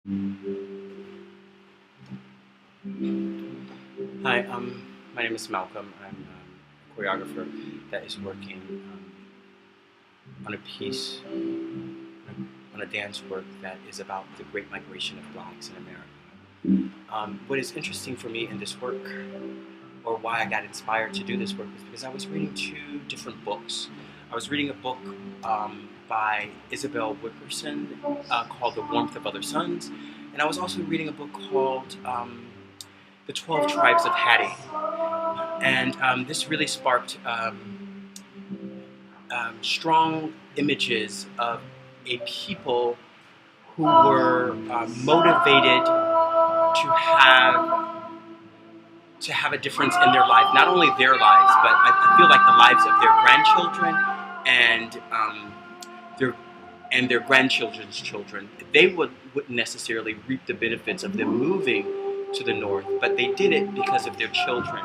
Hi, my name is Malcolm. I'm a choreographer that is working on a piece, on a dance work that is about the Great Migration of Blacks in America. What is interesting for me in this work, or why I got inspired to do this work, is because I was reading two different books. I was reading a book by Isabel Wilkerson called The Warmth of Other Suns, and I was also reading a book called The 12 Tribes of Hattie. And this really sparked strong images of a people who were motivated to have a difference in their life, not only their lives, but I feel like the lives of their grandchildren and their grandchildren's children. They wouldn't necessarily reap the benefits of them moving to the north, but they did it because of their children.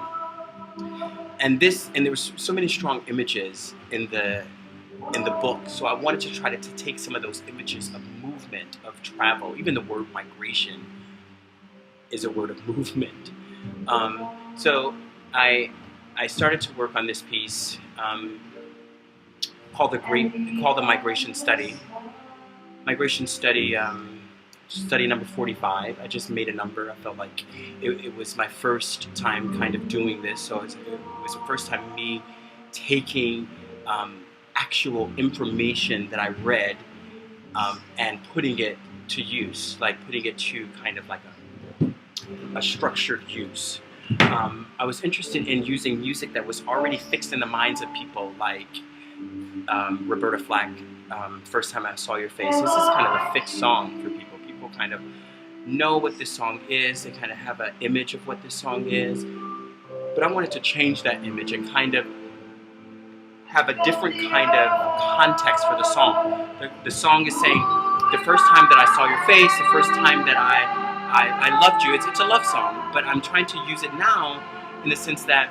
And there was so many strong images in the book. So I wanted to try to take some of those images of movement, of travel. Even the word migration is a word of movement. So I started to work on this piece called the Migration Study. Migration Study. Study number 45. I just made a number. I felt like it was my first time kind of doing this, so it was the first time me taking actual information that I read and putting it to use, like putting it to kind of like a structured use. I was interested in using music that was already fixed in the minds of people, like Roberta Flack, First Time I Saw Your Face. This is kind of a fixed song for people. People kind of know what this song is. They kind of have an image of what this song is. But I wanted to change that image and kind of have a different kind of context for the song. The song is saying, the first time that I saw your face, the first time that I loved you. It's a love song, but I'm trying to use it now in the sense that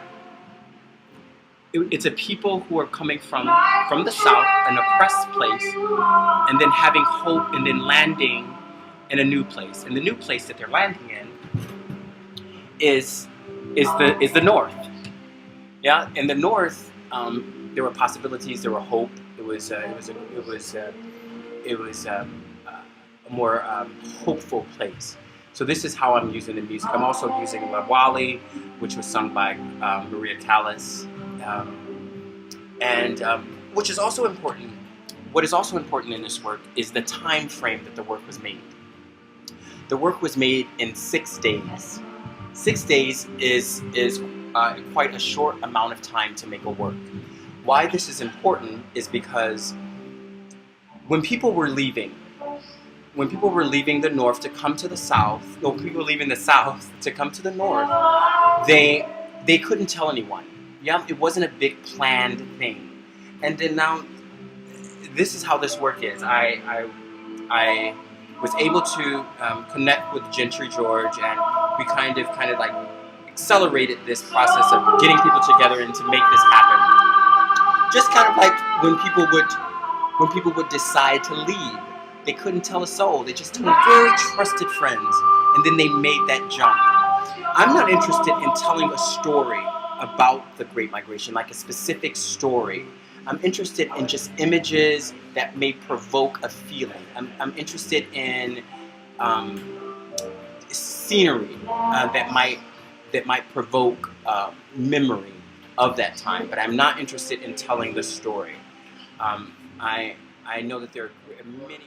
it's a people who are coming from the South, an oppressed place, and then having hope, and then landing in a new place. And the new place that they're landing in is the North. Yeah, in the North, there were possibilities, there were hope. It was a more hopeful place. So this is how I'm using the music. I'm also using La Wally, which was sung by Maria Callas, and which is also important. What is also important in this work is the time frame that the work was made. The work was made in 6 days. 6 days is quite a short amount of time to make a work. Why this is important is because when people were leaving the North to come to the South, or people were leaving the South to come to the North, they couldn't tell anyone. Yeah, it wasn't a big planned thing. And then now, this is how this work is. I was able to connect with Gentry George, and we kind of like accelerated this process of getting people together and to make this happen. Just kind of like when people would decide to leave, they couldn't tell a soul. They just told very trusted friends, and then they made that jump. I'm not interested in telling a story about the Great Migration, like a specific story. I'm interested in just images that may provoke a feeling. I'm interested in scenery that might provoke memory of that time. But I'm not interested in telling the story. I know that there are many.